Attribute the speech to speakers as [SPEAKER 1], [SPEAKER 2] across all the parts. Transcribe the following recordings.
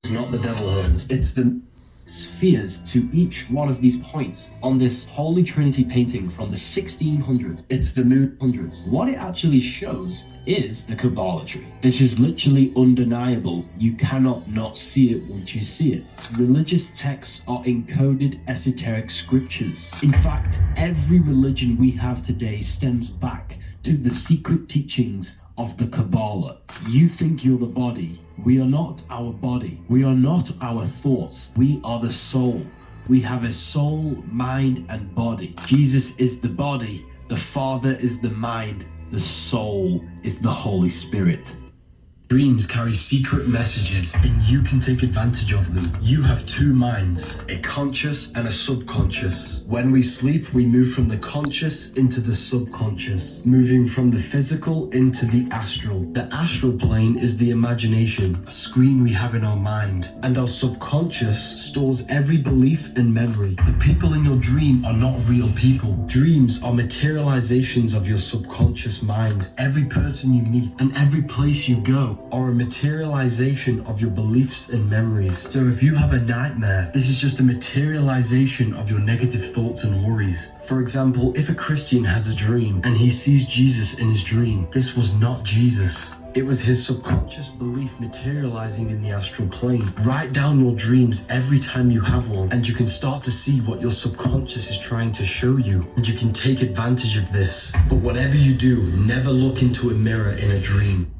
[SPEAKER 1] It's not the devil horns, it's the spheres to each one of these points on this Holy Trinity painting from the 1600s. It's the moon hundreds. What it actually shows is the Cabala tree. This is literally undeniable. You cannot not see it once you see it. Religious texts are encoded esoteric scriptures. In fact, every religion we have today stems back to the secret teachings of the Cabala. You think you're the body. We are not our body. We are not our thoughts. We are the soul. We have a soul, mind, and body. Jesus is the body. The Father is the mind. The soul is the Holy Spirit. Dreams carry secret messages, and you can take advantage of them. You have two minds, a conscious and a subconscious. When we sleep, we move from the conscious into the subconscious, moving from the physical into the astral. The astral plane is the imagination, a screen we have in our mind, and our subconscious stores every belief and memory. The people in your dream are not real people. Dreams are materializations of your subconscious mind. Every person you meet and every place you go are a materialization of your beliefs and memories. So if you have a nightmare, this is just a materialization of your negative thoughts and worries. For example, if a Christian has a dream and he sees Jesus in his dream, this was not Jesus. It was his subconscious belief materializing in the astral plane. Write down your dreams every time you have one, and you can start to see what your subconscious is trying to show you, and you can take advantage of this. But whatever you do, never look into a mirror in a dream.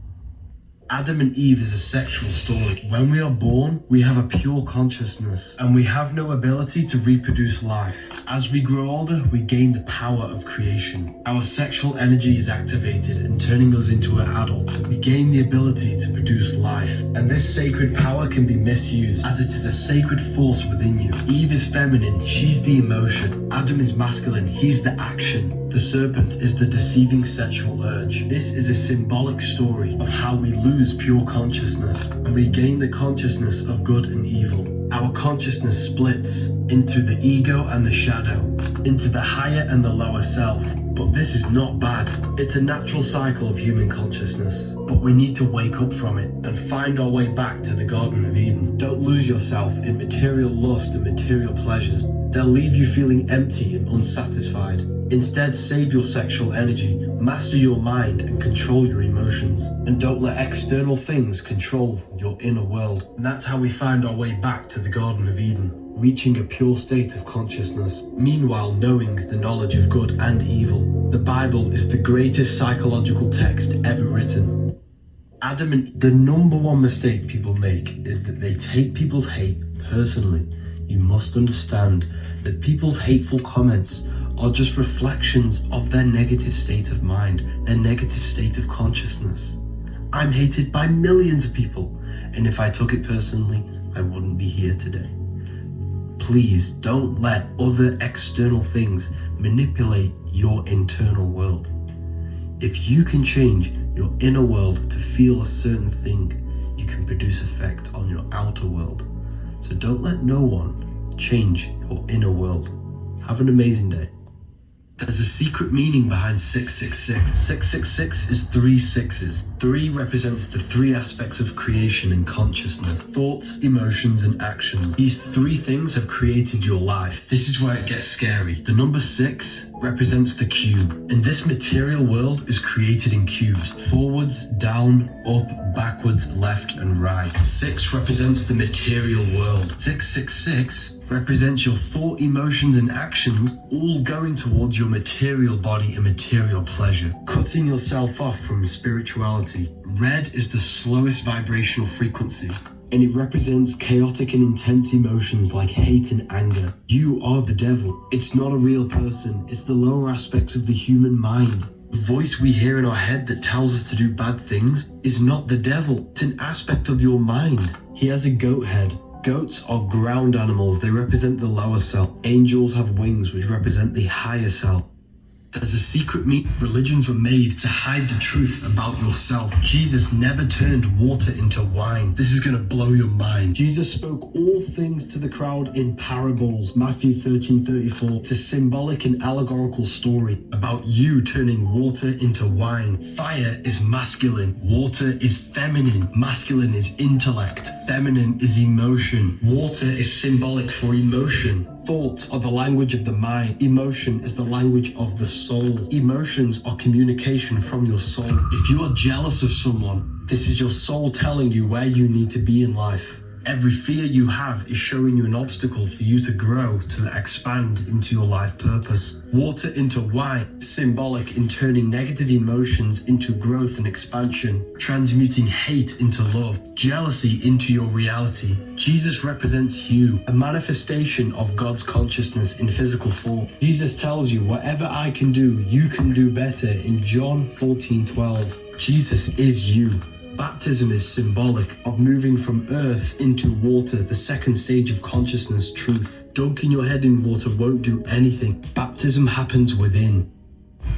[SPEAKER 1] Adam and Eve is a sexual story. When we are born, we have a pure consciousness, and we have no ability to reproduce life. As we grow older, we gain the power of creation. Our sexual energy is activated and turning us into an adult. We gain the ability to produce life, and this sacred power can be misused, as it is a sacred force within you. Eve is feminine, she's the emotion. Adam is masculine, he's the action. The serpent is the deceiving sexual urge. This is a symbolic story of how we lose pure consciousness, and we gain the consciousness of good and evil. Our consciousness splits into the ego and the shadow, into the higher and the lower self. But this is not bad. It's a natural cycle of human consciousness. But we need to wake up from it and find our way back to the Garden of Eden. Don't lose yourself in material lust and material pleasures. They'll leave you feeling empty and unsatisfied. Instead, save your sexual energy, master your mind, and control your emotions. And don't let external things control your inner world. And that's how we find our way back to the Garden of Eden, reaching a pure state of consciousness, meanwhile knowing the knowledge of good and evil. The Bible is the greatest psychological text ever written. The number one mistake people make is that they take people's hate personally. You must understand that people's hateful comments are just reflections of their negative state of mind, their negative state of consciousness. I'm hated by millions of people, and if I took it personally, I wouldn't be here today. Please don't let other external things manipulate your internal world. If you can change your inner world to feel a certain thing, you can produce effect on your outer world. So don't let no one change your inner world. Have an amazing day. There's a secret meaning behind 666. 666 is 3 sixes. 3 represents the 3 aspects of creation and consciousness: thoughts, emotions, and actions. These 3 things have created your life. This is where it gets scary. The number 6 represents the cube, and this material world is created in cubes: forwards, down, up, backwards, left, and right. 6 represents the material world. 666 represents your thought, emotions, and actions, all going towards your material body and material pleasure. Cutting yourself off from spirituality. Red is the slowest vibrational frequency, and it represents chaotic and intense emotions like hate and anger. You are the devil. It's not a real person. It's the lower aspects of the human mind. The voice we hear in our head that tells us to do bad things is not the devil. It's an aspect of your mind. He has a goat head. Goats are ground animals. They represent the lower self. Angels have wings, which represent the higher self. There's a secret meaning. Religions were made to hide the truth about yourself. Jesus never turned water into wine. This is going to blow your mind. Jesus spoke all things to the crowd in parables. Matthew 13:34. It's a symbolic and allegorical story about you turning water into wine. Fire is masculine. Water is feminine. Masculine is intellect. Feminine is emotion. Water is symbolic for emotion. Thoughts are the language of the mind. Emotion is the language of the soul. Emotions are communication from your soul. If you are jealous of someone, this is your soul telling you where you need to be in life. Every fear you have is showing you an obstacle for you to grow, to expand into your life purpose. Water into wine, symbolic in turning negative emotions into growth and expansion, transmuting hate into love, jealousy into your reality. Jesus represents you, a manifestation of God's consciousness in physical form. Jesus tells you, whatever I can do, you can do better in John 14:12. Jesus is you. Baptism is symbolic of moving from earth into water, the second stage of consciousness, truth. Dunking your head in water won't do anything. Baptism happens within.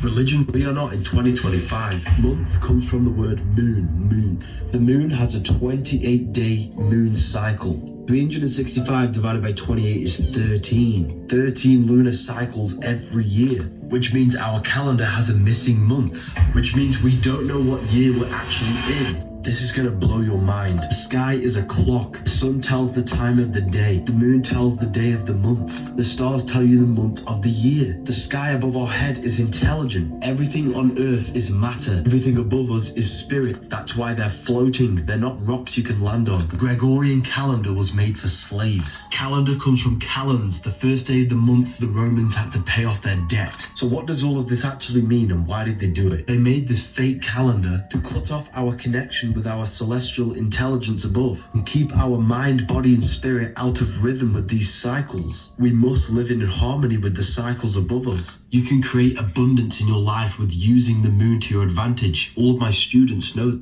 [SPEAKER 1] Religion, we are not in 2025. Month comes from the word moon, moonth. The moon has a 28-day moon cycle. 365 divided by 28 is 13. 13 lunar cycles every year, which means our calendar has a missing month, which means we don't know what year we're actually in. This is going to blow your mind. The sky is a clock. The sun tells the time of the day. The moon tells the day of the month. The stars tell you the month of the year. The sky above our head is intelligent. Everything on earth is matter. Everything above us is spirit. That's why they're floating. They're not rocks you can land on. The Gregorian calendar was made for slaves. Calendar comes from calends. The first day of the month, the Romans had to pay off their debt. So what does all of this actually mean, and why did they do it? They made this fake calendar to cut off our connection with our celestial intelligence above and keep our mind, body and spirit out of rhythm with these cycles. We must live in harmony with the cycles above us. You can create abundance in your life with using the moon to your advantage. All of my students know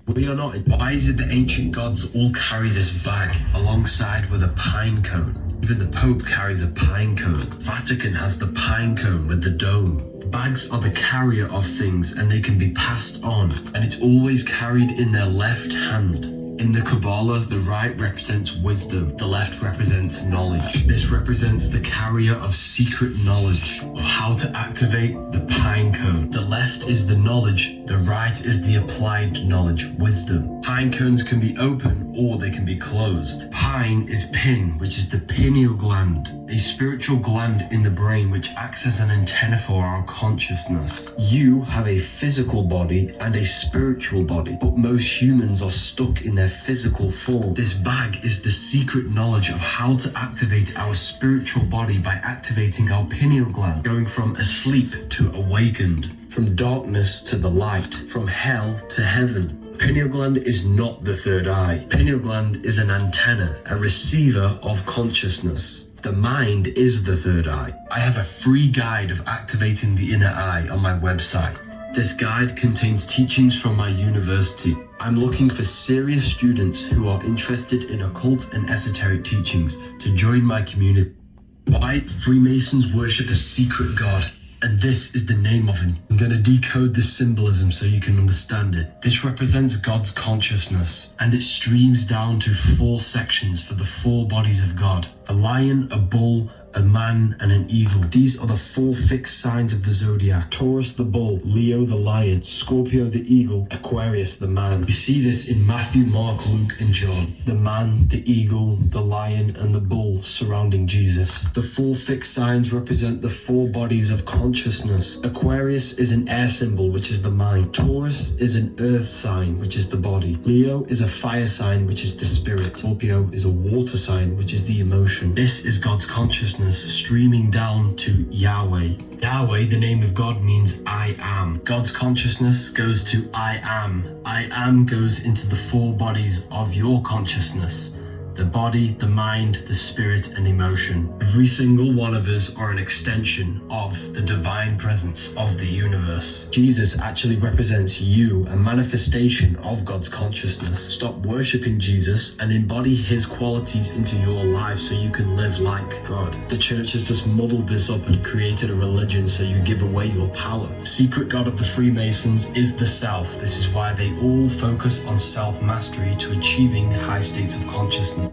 [SPEAKER 1] we are not. Why is it the ancient gods all carry this bag alongside with a pine cone? Even the Pope carries a pine cone. Vatican has the pine cone with the dome. Bags are the carrier of things and they can be passed on, and it's always carried in their left hand. In the Cabala, the right represents wisdom, the left represents knowledge. This represents the carrier of secret knowledge, of how to activate the pine cone. The left is the knowledge, the right is the applied knowledge, wisdom. Pine cones can be open or they can be closed. Pine is pin, which is the pineal gland, a spiritual gland in the brain which acts as an antenna for our consciousness. You have a physical body and a spiritual body, but most humans are stuck in their physical form. This bag is the secret knowledge of how to activate our spiritual body by activating our pineal gland, going from asleep to awakened, from darkness to the light, from hell to heaven. Pineal gland is not the third eye. Pineal gland is an antenna, a receiver of consciousness. The mind is the third eye. I have a free guide of activating the inner eye on my website. This guide contains teachings from my university. I'm looking for serious students who are interested in occult and esoteric teachings to join my community. Why Freemasons worship a secret god, and this is the name of him. I'm going to decode this symbolism so you can understand it. This represents God's consciousness, and it streams down to 4 sections for the 4 bodies of God: a lion, a bull, a man and an eagle. These are the 4 fixed signs of the zodiac: Taurus the bull, Leo the lion, Scorpio the eagle, Aquarius the man. You see this in Matthew, Mark, Luke and John. The man, the eagle, the lion and the bull surrounding Jesus. The 4 fixed signs represent the 4 bodies of consciousness. Aquarius is an air symbol, which is the mind. Taurus is an earth sign, which is the body. Leo is a fire sign, which is the spirit. Scorpio is a water sign, which is the emotion. This is God's consciousness streaming down to Yahweh. Yahweh, the name of God, means I am. God's consciousness goes to I am. I am goes into the 4 bodies of your consciousness. The body, the mind, the spirit, and emotion. Every single one of us are an extension of the divine presence of the universe. Jesus actually represents you, a manifestation of God's consciousness. Stop worshipping Jesus and embody his qualities into your life so you can live like God. The church has just muddled this up and created a religion so you give away your power. Secret God of the Freemasons is the self. This is why they all focus on self-mastery to achieving high states of consciousness.